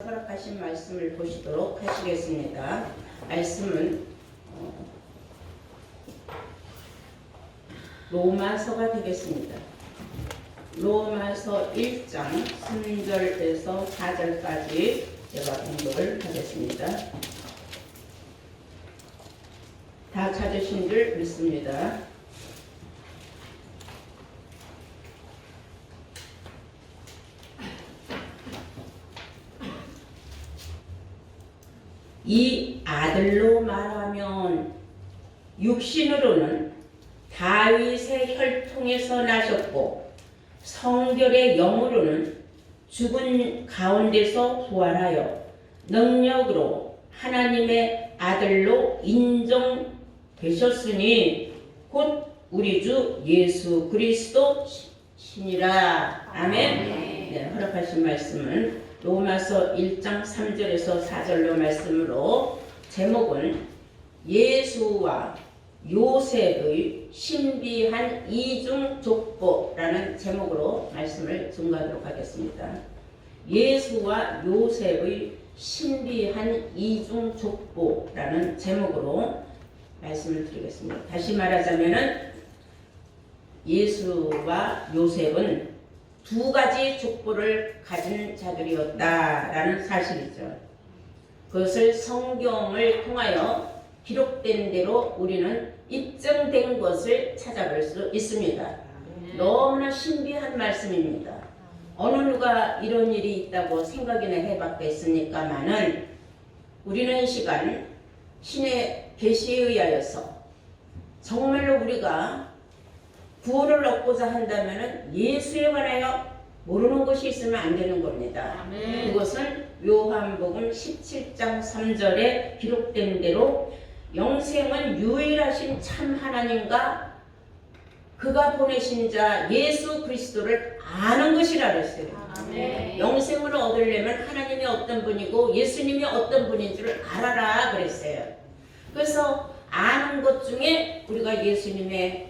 허락하신 말씀을 보시도록 하시겠습니다. 말씀은 로마서가 되겠습니다. 로마서 1장 3절에서 4절까지 제가 공독을 하겠습니다. 다 찾으신 줄 믿습니다. 이 아들로 말하면 육신으로는 다윗의 혈통에서 나셨고 성결의 영으로는 죽은 가운데서 부활하여 능력으로 하나님의 아들로 인정되셨으니 곧 우리 주 예수 그리스도 신이라. 아멘. 네, 허락하신 말씀은 로마서 1장 3절에서 4절로 말씀으로 제목은 예수와 요셉의 신비한 이중 족보라는 제목으로 말씀을 증거하도록 하겠습니다. 예수와 요셉의 신비한 이중 족보라는 제목으로 말씀을 드리겠습니다. 다시 말하자면은 예수와 요셉은 두 가지 족보를 가진 자들이었다라는 사실이죠. 그것을 성경을 통하여 기록된 대로 우리는 입증된 것을 찾아볼 수 있습니다. 너무나 신비한 말씀입니다. 어느 누가 이런 일이 있다고 생각이나 해봤겠습니까마는 우리는 이 시간 신의 계시에 의하여서 정말로 우리가 구원을 얻고자 한다면 예수에 관하여 모르는 것이 있으면 안 되는 겁니다. 아멘. 그것은 요한복음 17장 3절에 기록된 대로 영생은 유일하신 참 하나님과 그가 보내신 자 예수 그리스도를 아는 것이라 그랬어요. 아멘. 영생을 얻으려면 하나님이 어떤 분이고 예수님이 어떤 분인 줄 알아라 그랬어요. 그래서 아는 것 중에 우리가 예수님의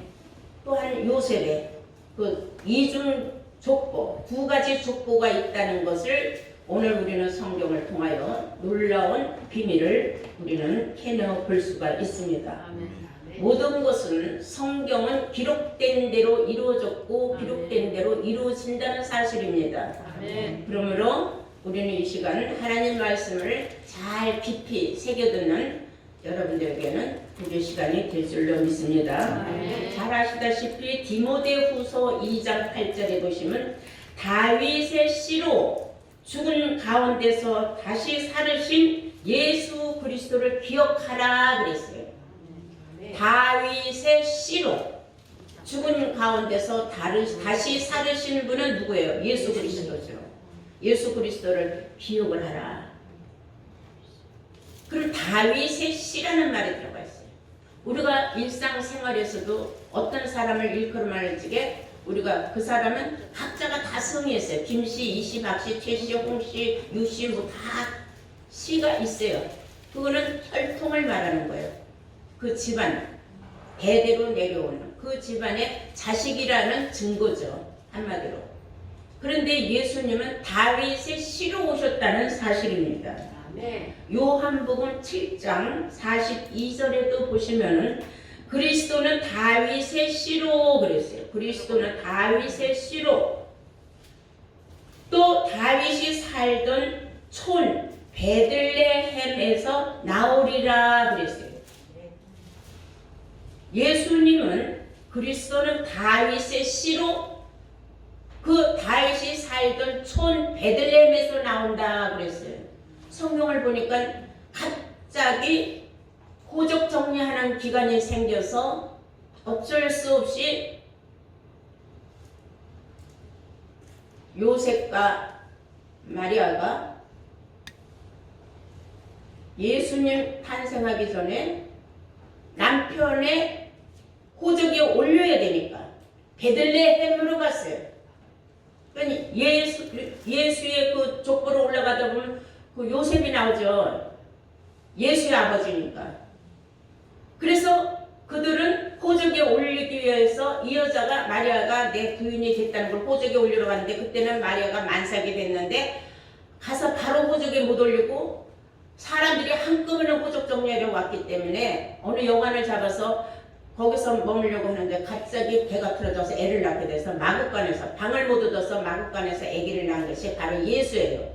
또한 요셉의 그 이중 족보, 두 가지 족보가 있다는 것을 오늘 우리는 성경을 통하여 놀라운 비밀을 우리는 캐내어 볼 수가 있습니다. 아멘. 모든 것은 성경은 기록된 대로 이루어졌고 아멘. 기록된 대로 이루어진다는 사실입니다. 아멘. 그러므로 우리는 이 시간 하나님 말씀을 잘 깊이 새겨듣는 여러분들에게는 구조 시간이 될 줄로 믿습니다. 잘 아시다시피 디모데후서 2장 8절에 보시면 다윗의 씨로 죽은 가운데서 다시 살으신 예수 그리스도를 기억하라 그랬어요. 다윗의 씨로 죽은 가운데서 다시 살으신 분은 누구예요? 예수 그리스도죠. 예수 그리스도를 기억을 하라. 그럼 다윗의 씨라는 말이 들어가 있어요. 우리가 일상생활에서도 어떤 사람을 일컬음할 적에 우리가 그 사람은 각자가 다 성이 있어요. 김씨, 이씨, 박씨, 최씨, 홍씨, 유씨 뭐 다 씨가 있어요. 그거는 혈통을 말하는 거예요. 그 집안, 대대로 내려오는 그 집안의 자식이라는 증거죠. 한마디로. 그런데 예수님은 다윗의 씨로 오셨다는 사실입니다. 요한복음 7장 42절에도 보시면은 그리스도는 다윗의 씨로 그랬어요. 그리스도는 다윗의 씨로 또 다윗이 살던 촌 베들레헴에서 나오리라 그랬어요. 예수님은 그리스도는 다윗의 씨로 그 다윗이 살던 촌 베들레헴에서 나온다 그랬어요. 성경을 보니까 갑자기 호적 정리하는 기간이 생겨서 어쩔 수 없이 요셉과 마리아가 예수님 탄생하기 전에 남편의 호적에 올려야 되니까 베들레헴으로 갔어요. 그러니까 예수의 그 족보로 올라가다 보면 그 요셉이 나오죠. 예수의 아버지니까. 그래서 그들은 호적에 올리기 위해서 이 여자가 마리아가 내 부인이 됐다는 걸 호적에 올리러 갔는데 그때는 마리아가 만삭이 됐는데 가서 바로 호적에 못 올리고 사람들이 한꺼번에 호적 정리하려고 왔기 때문에 어느 여관을 잡아서 거기서 머물려고 하는데 갑자기 배가 틀어져서 애를 낳게 돼서 마국간에서 방을 못 얻어서 마국간에서 아기를 낳은 것이 바로 예수예요.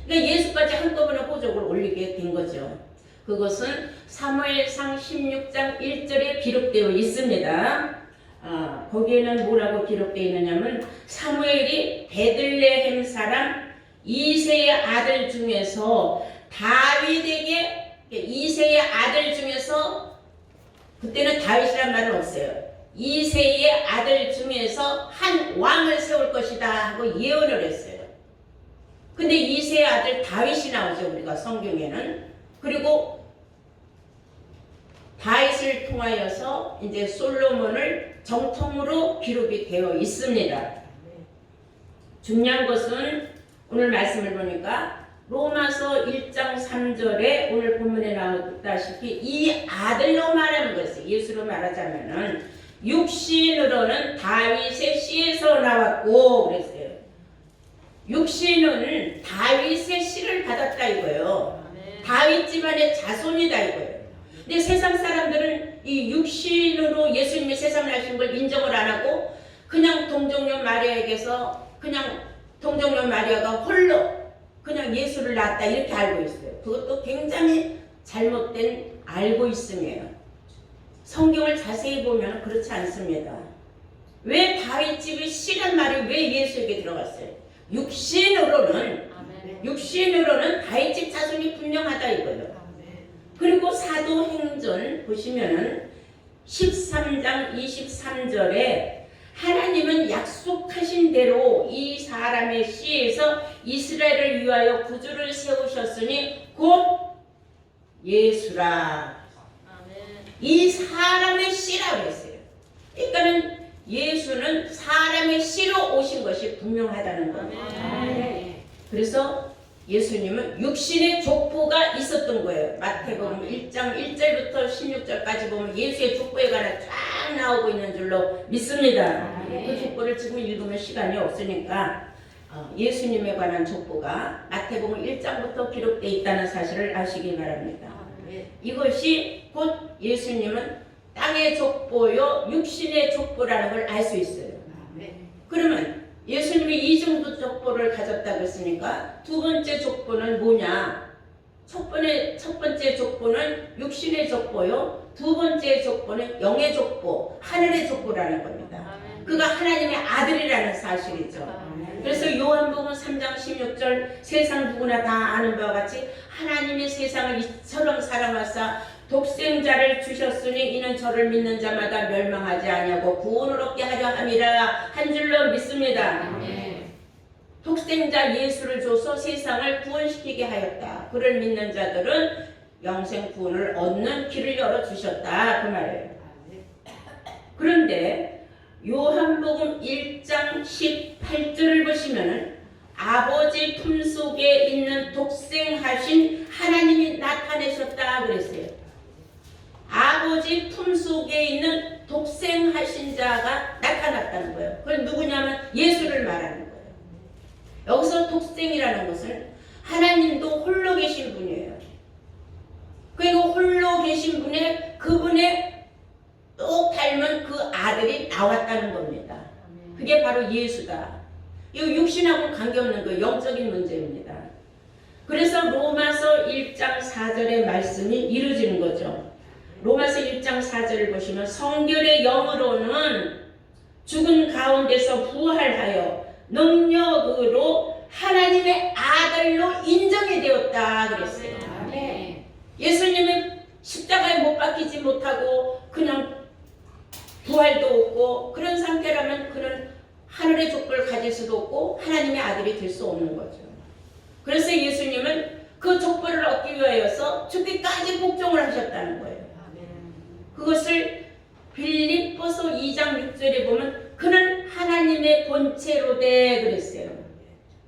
그러니까 예수까지 한꺼번에 호적을 올리게 된 거죠. 그것은 사무엘상 16장 1절에 기록되어 있습니다. 거기에는 뭐라고 기록되어 있느냐면 사무엘이 베들레헴 사람 이새의 아들 중에서 다윗에게 이새의 아들 중에서 그때는 다윗이란 말은 없어요. 이새의 아들 중에서 한 왕을 세울 것이다 하고 예언을 했어요. 근데 이새의 아들 다윗이 나오죠. 우리가 성경에는. 그리고 다윗을 통하여서 이제 솔로몬을 정통으로 기록이 되어 있습니다. 중요한 것은 오늘 말씀을 보니까 로마서 1장 3절에 오늘 본문에 나왔다시피 이 아들로 말하는 것이 예수로 말하자면은 육신으로는 다윗의 씨에서 나왔고 그랬어요. 육신은 다윗의 씨를 받았다 이거예요. 다윗 집안의 자손이다 이거예요. 근데 세상 사람들은 이 육신으로 예수님이 세상을 하신 걸 인정을 안 하고 그냥 동정녀 마리아에게서 그냥 동정녀 마리아가 홀로 그냥 예수를 낳았다 이렇게 알고 있어요. 그것도 굉장히 잘못된 알고 있음이에요. 성경을 자세히 보면 그렇지 않습니다. 왜 다윗 집의 씨란 말이 왜 예수에게 들어갔어요? 육신으로는 다윗 집 자손이 분명하다 이거예요. 그리고 사도행전 보시면은 13장 23절에 하나님은 약속하신 대로 이 사람의 씨에서 이스라엘을 위하여 구주를 세우셨으니 곧 예수라. 이 사람의 씨라고 했어요. 그러니까는 예수는 사람의 씨로 오신 것이 분명하다는 겁니다. 그래서 예수님은 육신의 족보가 있었던 거예요. 마태복음 1장 1절부터 16절까지 보면 예수의 족보에 관해 쫙 나오고 있는 줄로 믿습니다. 그 족보를 지금 읽으면 시간이 없으니까 예수님에 관한 족보가 마태복음 1장부터 기록되어 있다는 사실을 아시기 바랍니다. 이것이 곧 예수님은 땅의 족보요 육신의 족보라는 걸 알 수 있어요. 그러면 예수님이 이 정도 족보를 가졌다고 했으니까 두 번째 족보는 뭐냐? 첫 번째 족보는 육신의 족보요. 두 번째 족보는 영의 족보, 하늘의 족보라는 겁니다. 그가 하나님의 아들이라는 사실이죠. 그래서 요한복음 3장 16절 세상 누구나 다 아는 바와 같이 하나님이 세상을 이처럼 사랑하사 독생자를 주셨으니 이는 저를 믿는 자마다 멸망하지 아니하고 구원을 얻게 하려 함이라 한 줄로 믿습니다. 독생자 예수를 줘서 세상을 구원시키게 하였다. 그를 믿는 자들은 영생 구원을 얻는 길을 열어주셨다. 그 말이에요. 그런데 요한복음 1장 18절을 보시면 아버지 품속에 있는 독생하신 하나님이 나타내셨다 그랬어요. 아버지 품속에 있는 독생하신 자가 나타났다는 거예요. 그건 누구냐면 예수를 말하는 거예요. 여기서 독생이라는 것은 하나님도 홀로 계신 분이에요. 그리고 홀로 계신 그분의 똑 닮은 그 아들이 나왔다는 겁니다. 그게 바로 예수다. 이 육신하고는 관계없는 그 영적인 문제입니다. 그래서 로마서 1장 4절의 말씀이 이루어지는 거죠. 로마서 1장 4절을 보시면 성결의 영으로는 죽은 가운데서 부활하여 능력으로 하나님의 아들로 인정이 되었다 그랬어요. 예수님이 십자가에 못 박히지 못하고 그냥 부활도 없고 그런 상태라면 그는 하늘의 족보를 가질 수도 없고 하나님의 아들이 될 수 없는 거죠. 그래서 예수님은 그 족보를 얻기 위하여서 죽기까지 복종을 하셨다는 거예요. 그것을 빌립보서 2장 6절에 보면 그는 하나님의 본체로 돼 그랬어요.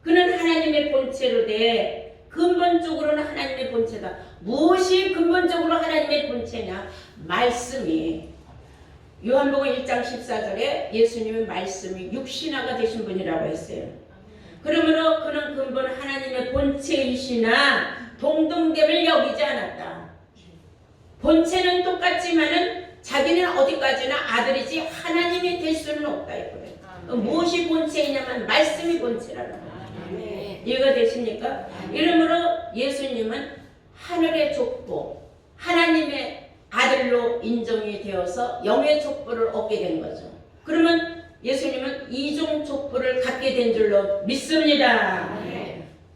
그는 하나님의 본체로 돼. 근본적으로는 하나님의 본체다. 무엇이 근본적으로 하나님의 본체냐? 말씀이. 요한복음 1장 14절에 예수님의 말씀이 육신화가 되신 분이라고 했어요. 그러므로 그는 근본 하나님의 본체이시나 동등됨을 여기지 않았다. 본체는 똑같지만은 자기는 어디까지나 아들이지 하나님이 될 수는 없다 이거예요. 무엇이 본체이냐면 말씀이 본체라는 거예요. 이해가 되십니까? 이러므로 예수님은 하늘의 족보, 하나님의 아들로 인정이 되어서 영의 족보를 얻게 된 거죠. 그러면 예수님은 이종 족보를 갖게 된 줄로 믿습니다.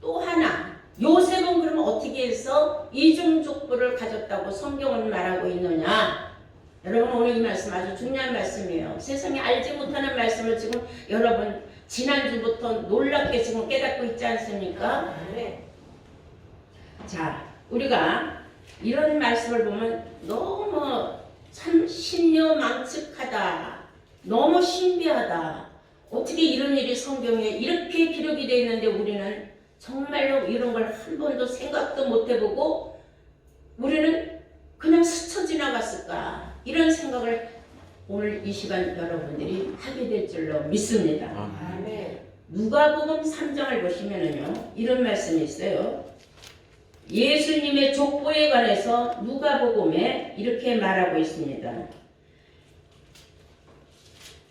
또 하나, 요셉은 그러면 어떻게 해서 이종 족보를 가졌다고 성경은 말하고 있느냐? 여러분 오늘 이 말씀 아주 중요한 말씀이에요. 세상에 알지 못하는 말씀을 지금 여러분 지난주부터 놀랍게 지금 깨닫고 있지 않습니까? 자, 우리가 이런 말씀을 보면 너무 참 신묘망측하다. 너무 신비하다. 어떻게 이런 일이 성경에 이렇게 기록이 되어 있는데 우리는 정말로 이런 걸 한 번도 생각도 못 해보고 우리는 그냥 스쳐 지나갔을까? 이런 생각을 오늘 이 시간 여러분들이 하게 될 줄로 믿습니다. 누가복음 3장을 보시면은요 이런 말씀이 있어요. 예수님의 족보에 관해서 누가복음에 이렇게 말하고 있습니다.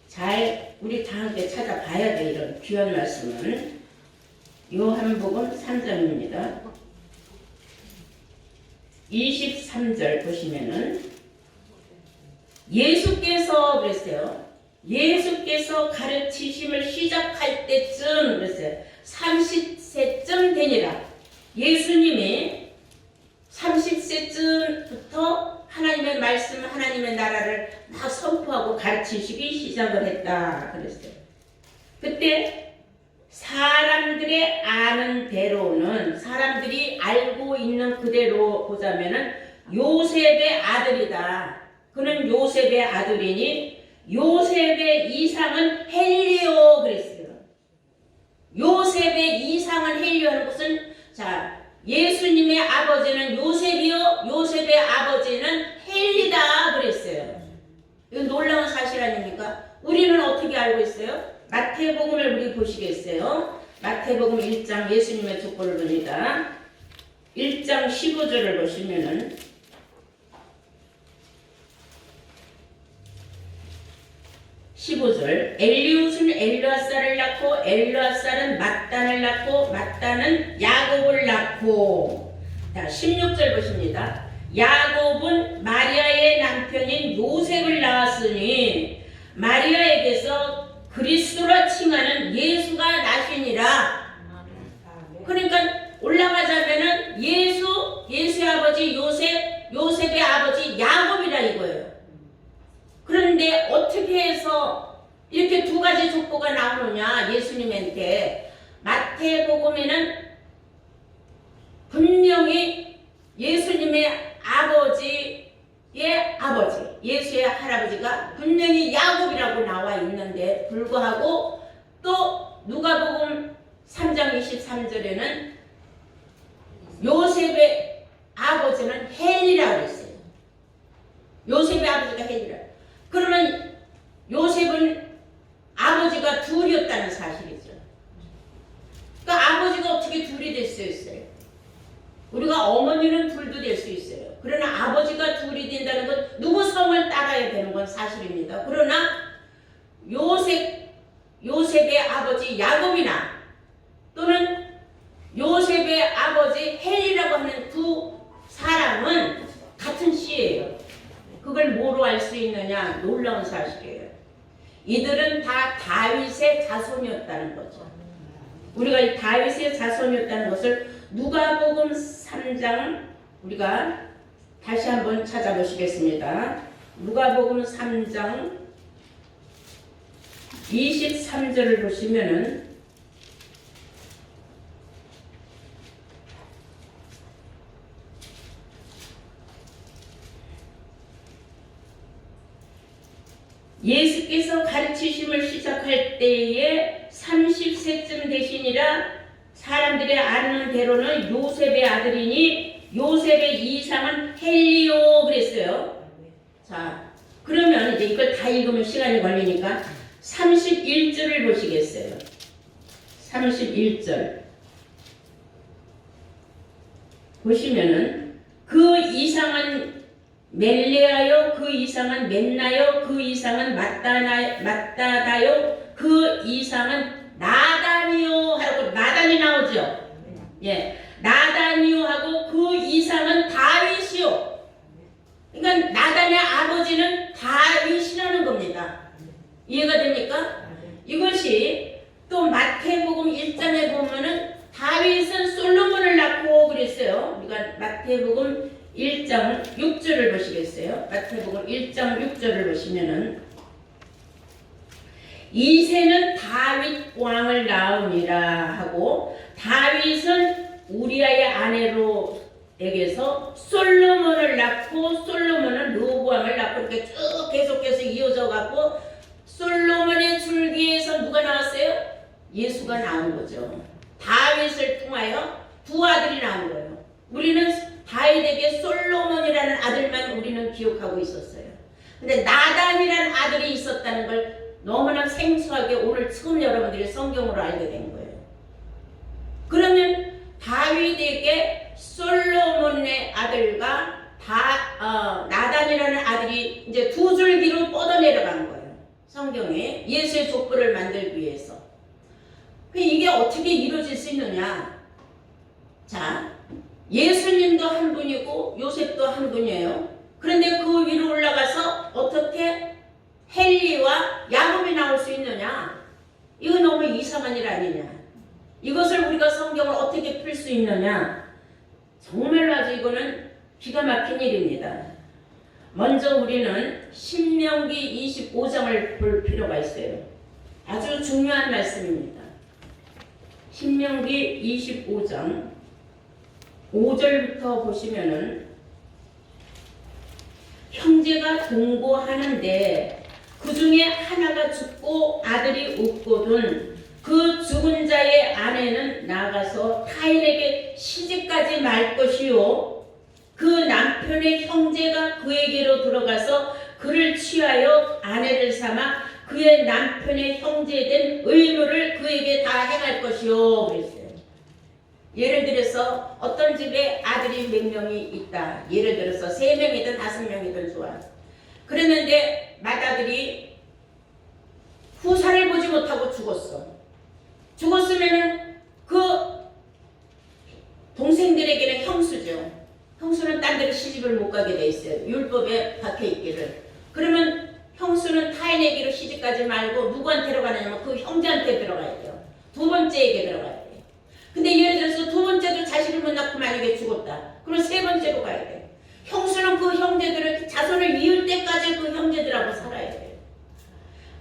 잘 우리 다 함께 찾아봐야 돼. 이런 귀한 말씀은 요한복음 3장입니다. 23절 보시면은 예수께서 그랬어요. 예수께서 가르치심을 시작할 때쯤 그랬어요. 30세쯤 되니라. 예수님이 30세쯤부터 하나님의 말씀, 하나님의 나라를 막 선포하고 가르치시기 시작을 했다 그랬어요. 그때 사람들의 아는 대로는 사람들이 알고 있는 그대로 보자면은 요셉의 아들이다. 그는 요셉의 아들이니 요셉의 이상은 헬리오 그랬어요. 요셉의 이상은 헬리오하는 것은 자 예수님의 아버지는 요셉이요 요셉의 아버지는 헬리다 그랬어요. 이건 놀라운 사실 아닙니까? 우리는 어떻게 알고 있어요? 마태복음을 우리 보시겠어요? 마태복음 1장 예수님의 족보를 봅니다. 1장 15절을 보시면은 15절 엘리웃은 엘르앗살을 낳고 엘르앗살은 mat단을 낳고 mat단은 야곱을 낳고 자 16절 보십니다. 야곱은 마리아의 남편인 요셉을 낳았으니 마리아에게서 그리스도라 칭하는 예수가 나시니라. 그러니까 올라가자면은 예수의 아버지 요셉, 요셉의 아버지 야곱이라 이거예요. 그런데 어떻게 해서 이렇게 두 가지 족보가 나오느냐 예수님한테 마태복음에는 분명히 예수님의 아버지의 아버지 예수의 할아버지가 분명히 야곱이라고 나와 있는데 불구하고 또 누가복음 3장 23절에는 요셉의 아버지는 헬리라고 했어요. 요셉의 아버지가 헬리라. 그러면 요셉은 아버지가 둘이었다는 사실이죠. 그러니까 아버지가 어떻게 둘이 될 수 있어요? 우리가 어머니는 둘도 될 수 있어요. 그러나 아버지가 둘이 된다는 건 누구 성을 따라야 되는 건 사실입니다. 그러나 요셉의 아버지 야곱이나 또는 요셉의 아버지 헬리라고 하는 두 사람은 같은 씨예요. 그걸 뭐로 알 수 있느냐? 놀라운 사실이에요. 이들은 다 다윗의 자손이었다는 거죠. 우리가 이 다윗의 자손이었다는 것을 누가복음 3장 우리가 다시 한번 찾아보시겠습니다. 누가복음 3장 23절을 보시면은 예수께서 가르치심을 시작할 때에 30세쯤 되시니라. 사람들이 아는 대로는 요셉의 아들이니 요셉의 이상은 헬리오 그랬어요. 자, 그러면 이제 이걸 다 읽으면 시간이 걸리니까 31절을 보시겠어요. 31절 보시면은 그 이상은 멜레하여 그 이상은 맨나요 그 이상은 맞다다요 그 이상은 나다니요 하고 나단이 나오죠. 예, 나다니요 하고 그 이상은 다윗이요. 그러니까 나단의 아버지는 다윗이라는 겁니다. 이해가 됩니까? 이것이 또 마태복음 1장에 보면은 다윗은 솔로몬을 낳고 그랬어요. 우리가 마태복음 1장 6절을 보시겠어요? 마태복음 1장 6절을 보시면은 이새는 다윗 왕을 낳음이라 하고 다윗은 우리아의 아내로에게서 솔로몬을 낳고 솔로몬은 르호보암을 낳고 이렇게 쭉 계속해서 이어져 갖고 솔로몬의 줄기에서 누가 나왔어요? 예수가 나온 거죠. 다윗을 통하여 두 아들이 나온 거예요. 우리는 다윗에게 솔로몬이라는 아들만 우리는 기억하고 있었어요. 근데 나단이라는 아들이 있었다는 걸 너무나 생소하게 오늘 처음 여러분들이 성경으로 알게 된 거예요. 그러면 다윗에게 솔로몬의 아들과 나단이라는 아들이 이제 두 줄기로 뻗어 내려간 거예요. 성경에 예수의 족보를 만들기 위해서. 이게 어떻게 이루어질 수 있느냐? 자, 예수님도 한 분이고 요셉도 한 분이에요. 그런데 그 위로 올라가서 어떻게 헨리와 야곱이 나올 수 있느냐? 이거 너무 이상한 일 아니냐? 이것을 우리가 성경을 어떻게 풀 수 있느냐? 정말로 아주 이거는 기가 막힌 일입니다. 먼저 우리는 신명기 25장을 볼 필요가 있어요. 아주 중요한 말씀입니다. 신명기 25장 5절부터 보시면은 형제가 동거하는데 그 중에 하나가 죽고 아들이 없거든 그 죽은 자의 아내는 나가서 타인에게 시집가지 말 것이요 그 남편의 형제가 그에게로 들어가서 그를 취하여 아내를 삼아 그의 남편의 형제된 의무를 그에게 다 행할 것이요 그랬어요. 예를 들어서 어떤 집에 아들이 몇 명이 있다. 예를 들어서 3명이든 5명이든 좋아. 그랬는데 맏아들이 후사를 보지 못하고 죽었어. 죽었으면은 그 동생들에게는 형수죠. 형수는 딴 데로 시집을 못 가게 돼 있어요. 율법에 박혀 있기를. 그러면 형수는 타인에게로 시집가지 말고 누구한테로 가느냐면 그 형제한테 들어가야 돼요. 두 번째에게 들어가야 돼요. 근데 예를 들어서 두 번째도 자식을 못 낳고 만약에 죽었다. 그럼 세 번째로 가야 돼요. 형수는 그 형제들을 자손을 이을 때까지 그 형제들하고 살아야 돼요.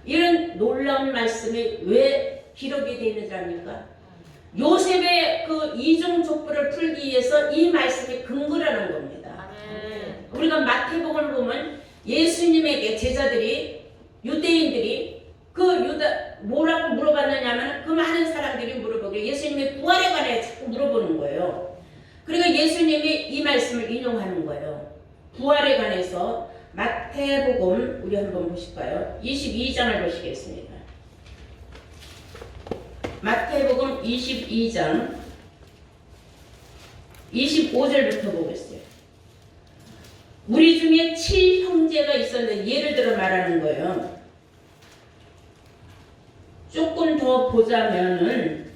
이런 놀라운 말씀이 왜 기록이 되어 있는 줄 압니까? 요셉의 그 이중 족보를 풀기 위해서 이 말씀이 근거라는 겁니다. 우리가 마태복음을 보면 예수님에게 제자들이 유대인들이 뭐라고 물어봤느냐면 그 많은 사람들이 물어보기를 예수님의 부활에 관해 자꾸 물어보는 거예요. 그러니까 예수님이 이 말씀을 인용하는 거예요. 부활에 관해서 마태복음 우리 한번 보실까요? 22장을 보시겠습니다. 마태복음 22장 25절부터 보겠어요. 우리 중에 7형제가 있었는데 예를 들어 말하는 거예요. 조금 더 보자면은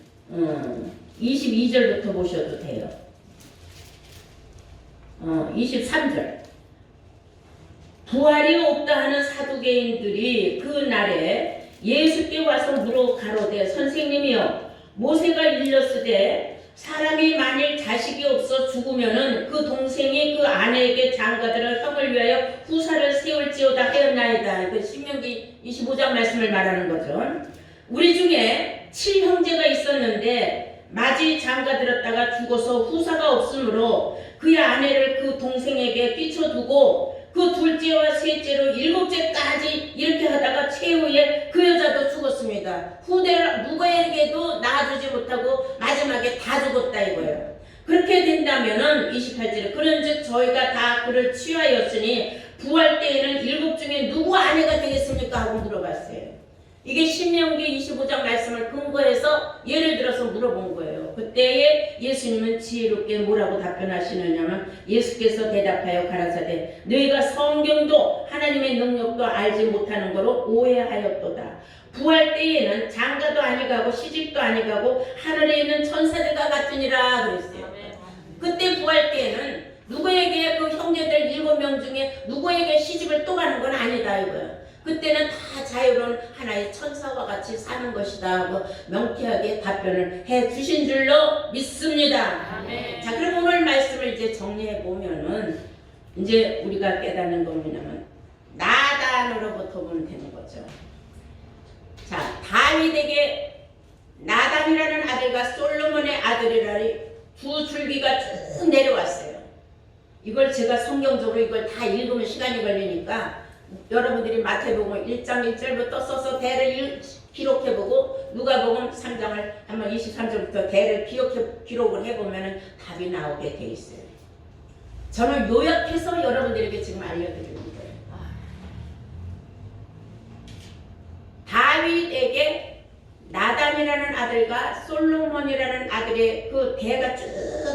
22절부터 보셔도 돼요. 23절. 부활이 없다 하는 사두개인들이 그 날에 예수께 와서 물어 가로되 선생님이여 모세가 일렀으되 사람이 만일 자식이 없어 죽으면은 그 동생이 그 아내에게 장가들어 형을 위하여 후사를 세울지어다 하였나이다. 그 신명기 25장 말씀을 말하는 거죠. 우리 중에 7형제가 있었는데 마지 장가들었다가 죽어서 후사가 없으므로 그의 아내를 그 동생에게 끼쳐두고 그 둘째와 셋째로 7째까지 이렇게 하다가 최후에 그 여자도 죽었습니다. 후대를 누구에게도 낳아주지 못하고 마지막에 다 죽었다 이거예요. 그렇게 된다면은 28절에 그런즉 저희가 다 그를 취하였으니 부활 때에는 7 중에 누구 아내가 되겠습니까? 하고 물어봤어요. 이게 신명기 25장 말씀을 근거해서 예를 들어서 물어본 거예요. 그때에 예수님은 지혜롭게 뭐라고 답변하시느냐면 예수께서 대답하여 가라사대 너희가 성경도 하나님의 능력도 알지 못하는 거로 오해하였도다. 부활 때에는 장가도 아니가고 시집도 아니가고 하늘에 있는 천사들과 같으니라 그랬어요. 그때 부활 때에는 누구에게 그 형제들 7명 중에 누구에게 시집을 또 가는 건 아니다 이거예요. 그때는 다 자유로운 하나의 천사와 같이 사는 것이다 하고 명쾌하게 답변을 해 주신 줄로 믿습니다. 아멘. 자, 그럼 오늘 말씀을 이제 정리해 보면은 이제 우리가 깨닫는 건 뭐냐면 나단으로부터 보면 되는 거죠. 자, 다윗에게 나단이라는 아들과 솔로몬의 아들이라니 두 줄기가 쭉 내려왔어요. 이걸 제가 성경적으로 이걸 다 읽으면 시간이 걸리니까 여러분들이 마태복음 1장 1절부터 써서 대를 기록해보고 누가복음 3장을 한번 23절부터 대를 기록을 해보면 답이 나오게 돼 있어요. 저는 요약해서 여러분들에게 지금 알려드리는 거예요. 다윗에게 나단이라는 아들과 솔로몬이라는 아들의 그 대가 쭉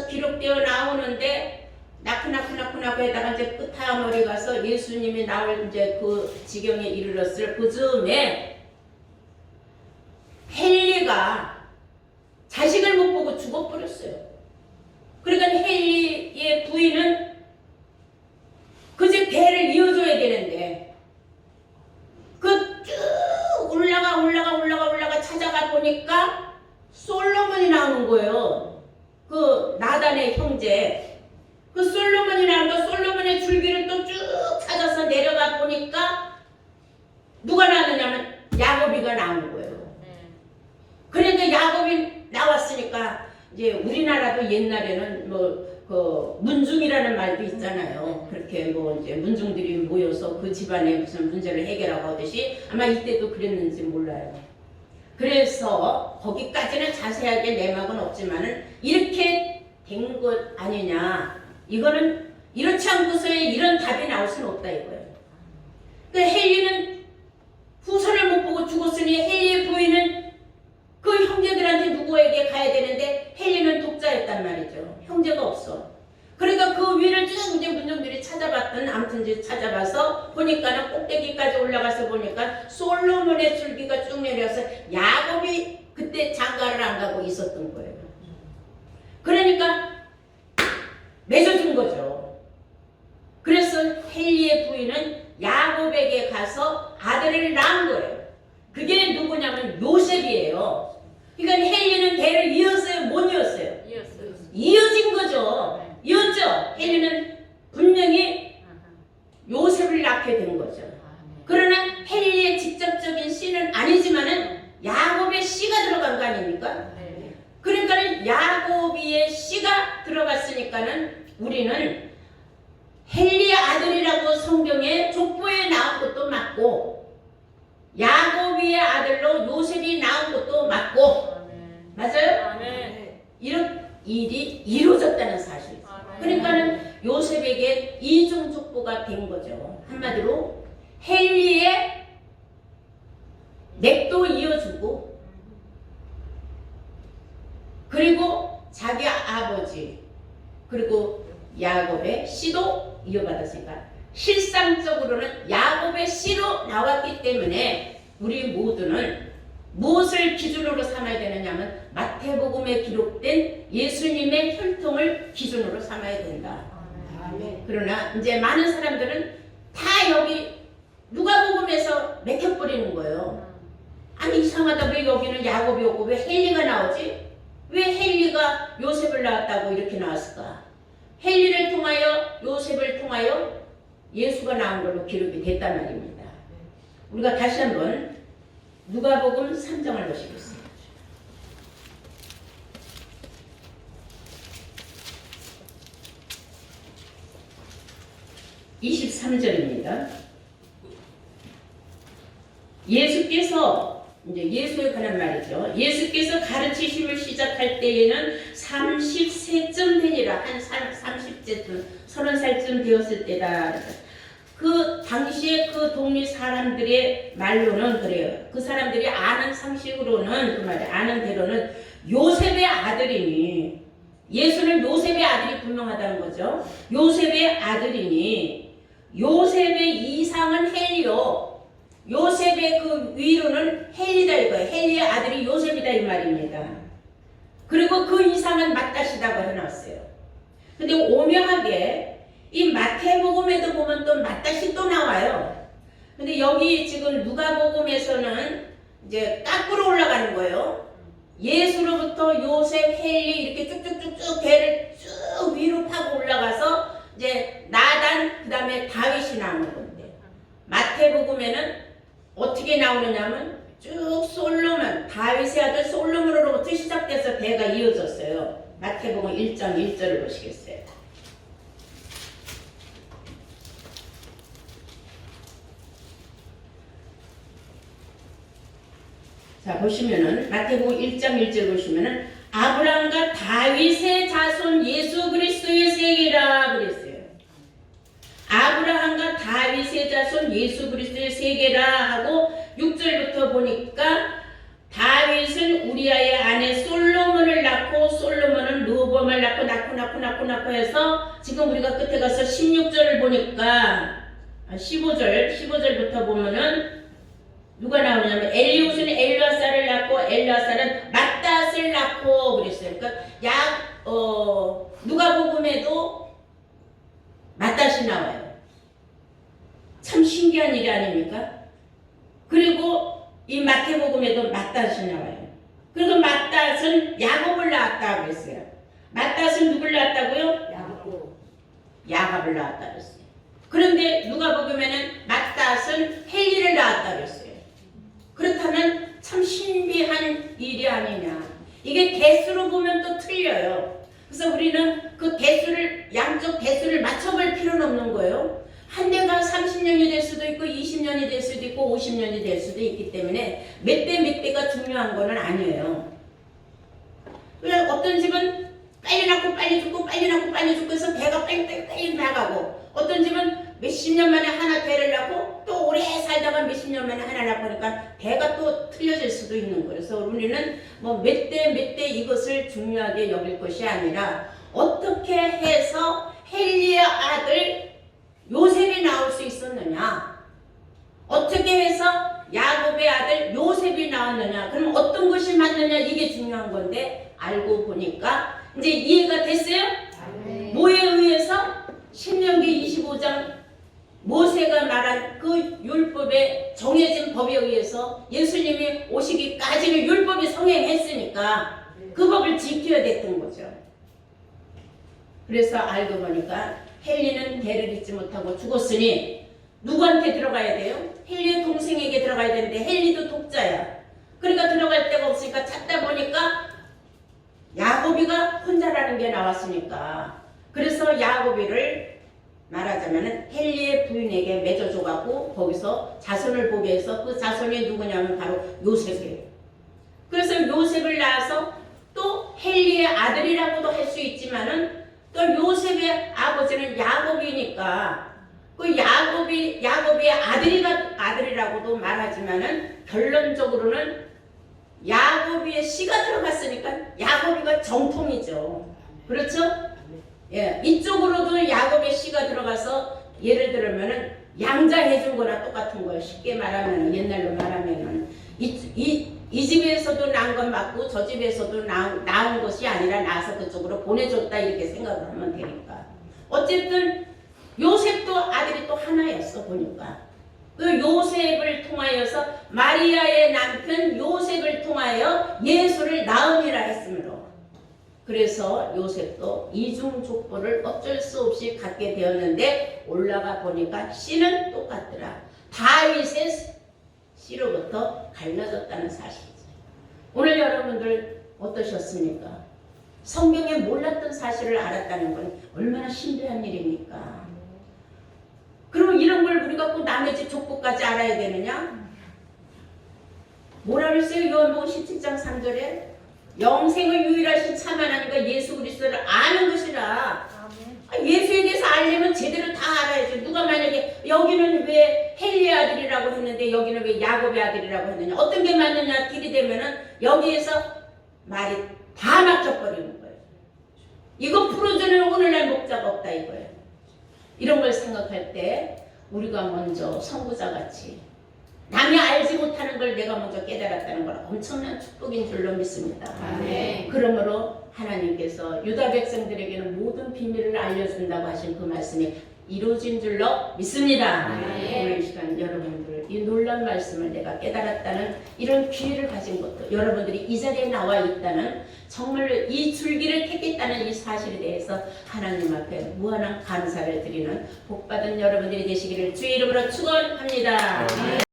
기록되어 나오는데 나크나크나크나크에다가 이제 끝하머리 가서 예수님이 나올 이제 그 지경에 이르렀을 그 즈음에 헬리가 자식을 못 보고 죽어버렸어요. 그러니까 헬리의 부인은 그제 대를 이어줘야 되는데 그 쭉 올라가 찾아가 보니까 솔로몬이 나오는 거예요. 그 나단의 형제. 그 솔로몬이라는 거 솔로몬의 줄기를 또 쭉 찾아서 내려가 보니까 누가 나왔느냐면 야곱이가 나온 거예요. 그러니까 야곱이 나왔으니까 이제 우리나라도 옛날에는 뭐 그 문중이라는 말도 있잖아요. 그렇게 뭐 이제 문중들이 모여서 그 집안의 무슨 문제를 해결하고 하듯이 아마 이때도 그랬는지 몰라요. 그래서 거기까지는 자세하게 내막은 없지만은 이렇게 된 것 아니냐. 이거는 이렇지 않고서야 이런 답이 나올 수는 없다 이거예요. 그 헬리는 후손을 못 보고 죽었으니 헬리의 부인은 그 형제들한테 누구에게 가야 되는데 헬리는 독자였단 말이죠. 형제가 없어. 그러니까 그 위를 쭉 이제 문정들이 찾아봤던 아무튼 이제 찾아봐서 보니까는 꼭대기까지 올라가서 보니까 솔로몬의 줄기가 쭉 내려서 야곱이 그때 장가를 안 가고 있었던 거예요. 그러니까 맺어준 거죠. 그래서 헬리의 부인은 야곱에게 가서 아들을 낳은 거예요. 그게 누구냐면 요셉이에요. 그러니까 헬리는 대를 이었어요? 못 이었어요? 이어진 거죠. 이었죠. 헬리는 분명히 요셉을 낳게 된 거죠. 그러나 헬리의 직접적인 씨는 아니지만은 야곱의 씨가 들어간 거 아닙니까? 그러니까 야곱의 씨가 들어갔으니까는 우리는 헬리의 아들이라고 성경에 족보에 나온 것도 맞고 야곱의 아들로 요셉이 나온 것도 맞고 맞아요? 이런 일이 이루어졌다는 사실. 그러니까는 요셉에게 이중 족보가 된 거죠. 한마디로 헬리의 맥도 이어주고 그리고 자기 아버지 그리고 야곱의 씨도 이어받았으니까 실상적으로는 야곱의 씨로 나왔기 때문에 우리 모두는 무엇을 기준으로 삼아야 되느냐면 마태복음에 기록된 예수님의 혈통을 기준으로 삼아야 된다. 그러나 이제 많은 사람들은 다 여기 누가복음에서 맥혀버리는 거예요. 아니 이상하다. 왜 여기는 야곱이 없고 왜 헬리가 나오지? 왜 헬리가 요셉을 낳았다고 이렇게 나왔을까? 헬리를 통하여 요셉을 통하여 예수가 나온 걸로 기록이 됐단 말입니다. 우리가 다시 한번 누가복음 3장을 보시겠습니다. 23절입니다. 예수께서 이제 예수에 관한 말이죠. 예수께서 가르치심을 시작할 때에는 30세쯤 되니라. 한 30세쯤 30살쯤 되었을 때다. 그 당시에 그 동네 사람들의 말로는 그래요. 그 사람들이 아는 상식으로는 그 말에 아는 대로는 요셉의 아들이니 예수는 요셉의 아들이 분명하다는 거죠. 요셉의 아들이니 요셉의 이상은 헬리요. 요셉의 그 위로는 헬리다 이거예요. 헬리의 아들이 요셉이다 이 말입니다. 그리고 그 이상은 맏다시다고 해놨어요. 근데 오묘하게 이 마태복음에도 보면 또 맏다시 또 나와요. 근데 여기 지금 누가복음에서는 이제 거꾸로 올라가는 거예요. 예수로부터 요셉, 헬리 이렇게 쭉쭉쭉쭉 대를 쭉 위로 타고 올라가서 이제 나단 그다음에 다윗이 나오는 건데 마태복음에는 어떻게 나오느냐면 쭉 솔로몬 다윗의 아들 솔로몬으로부터 시작돼서 대가 이어졌어요. 마태복음 1장 1절을 보시겠어요. 자 보시면은 마태복음 1장 1절 보시면은 아브라함과 다윗의 자손 예수 그리스도의 세계라 그랬어요. 아브라함과 다윗의 자손 예수 그리스도의 세계라 하고 6절부터 보니까 다윗은 우리아의 아내 솔로몬을 낳고 솔로몬은 르호보암을 낳고 해서 지금 우리가 끝에 가서 16절을 보니까 15절부터 보면은 누가 나오냐면 엘리우스는 엘르아살을 낳고 엘르아살은 맏닷을 낳고 그랬어요. 그러니까 누가복음에도 맏닷이 나와요. 참 신기한 일이 아닙니까? 그리고 이 마태복음에도 맏닷이 나와요. 그리고 맏닷은 야곱을 낳았다 그랬어요. 맏닷은 누굴 낳았다고요? 야곱을 낳았다 그랬어요. 그런데 누가복음에는 맏닷은 헬리를 낳았다 그랬어요. 그렇다면 참 신비한 일이 아니냐. 이게 대수로 보면 또 틀려요. 그래서 우리는 그 대수를 양쪽 대수를 맞춰볼 필요는 없는 거예요. 한 대가 30년이 될 수도 있고 20년이 될 수도 있고 50년이 될 수도 있기 때문에 몇 대가 중요한 거는 아니에요. 그냥 어떤 집은 빨리 낳고 빨리 죽고 빨리 낳고 빨리 죽고 해서 대가 빨리 나가고 어떤 집은 몇십 년 만에 하나 대를 낳고 또 오래 살다가 몇십 년 만에 하나 낳고 그러니까 대가 또 틀려질 수도 있는 거예요. 그래서 우리는 뭐 몇 대 이것을 중요하게 여길 것이 아니라 어떻게 해서 헬리의 아들 요셉이 나올 수 있었느냐, 어떻게 해서 야곱의 아들 요셉이 나왔느냐, 그럼 어떤 것이 맞느냐, 이게 중요한 건데 알고 보니까 이제 이해가 됐어요? 뭐에 의해서? 신명기 25장 모세가 말한 그 율법에 정해진 법에 의해서 예수님이 오시기까지는 율법이 성행했으니까 그 법을 지켜야 됐던 거죠. 그래서 알고 보니까 헬리는 대를 잇지 못하고 죽었으니 누구한테 들어가야 돼요? 헬리의 동생에게 들어가야 되는데 헬리도 독자야. 그러니까 들어갈 데가 없으니까 찾다 보니까 야곱이가 혼자라는 게 나왔으니까 그래서 야곱이를 말하자면 헬리의 부인에게 맺어줘갖고 거기서 자손을 보게 해서 그 자손이 누구냐면 바로 요셉이에요. 그래서 요셉을 낳아서 또 헬리의 아들이라고도 할 수 있지만은 또 요셉의 아버지는 야곱이니까 그 야곱의 아들이라고도 말하지만은 결론적으로는 야곱의 씨가 들어갔으니까 야곱이가 정통이죠. 그렇죠? 예, 이쪽으로도 야곱의 씨가 들어가서 예를 들면은 양자해준 거나 똑같은 거예요. 쉽게 말하면 옛날로 말하면은 이 집에서도 낳은 건 맞고 저 집에서도 낳은 것이 아니라 낳아서 그쪽으로 보내줬다 이렇게 생각을 하면 되니까 어쨌든 요셉도 아들이 또 하나였어 보니까 그 요셉을 통하여서 마리아의 남편 요셉을 통하여 예수를 낳음이라 했으므로 그래서 요셉도 이중 족보를 어쩔 수 없이 갖게 되었는데 올라가 보니까 씨는 똑같더라. 다윗의 씨로부터 갈라졌다는 사실이죠. 오늘 여러분들 어떠셨습니까? 성경에 몰랐던 사실을 알았다는 건 얼마나 신비한 일입니까? 그럼 이런 걸 우리가 꼭 남의 집 족보까지 알아야 되느냐? 뭐라 그랬어요? 요한복음 17장 3절에 영생을 유일하신 참 하나님과 예수 그리스도를 아는 것이라. 예수에 대해서 알려면 제대로 다 알아야죠. 누가 만약에 여기는 왜 헬리의 아들이라고 했는데 여기는 왜 야곱의 아들이라고 했느냐. 어떤 게 맞느냐 들이대면은 여기에서 말이 다 막혀버리는 거예요. 이거 풀어주는 오늘날 목자가 없다 이거예요. 이런 걸 생각할 때 우리가 먼저 선구자같이 남이 알지 못하는 걸 내가 먼저 깨달았다는 걸 엄청난 축복인 줄로 믿습니다. 아멘. 그러므로 하나님께서 유다 백성들에게는 모든 비밀을 알려준다고 하신 그 말씀이 이루어진 줄로 믿습니다. 아멘. 오늘 이 시간 여러분들 이 놀라운 말씀을 내가 깨달았다는 이런 기회를 가진 것도 여러분들이 이 자리에 나와 있다는 정말 이 줄기를 택했다는 이 사실에 대해서 하나님 앞에 무한한 감사를 드리는 복받은 여러분들이 되시기를 주의 이름으로 축원합니다.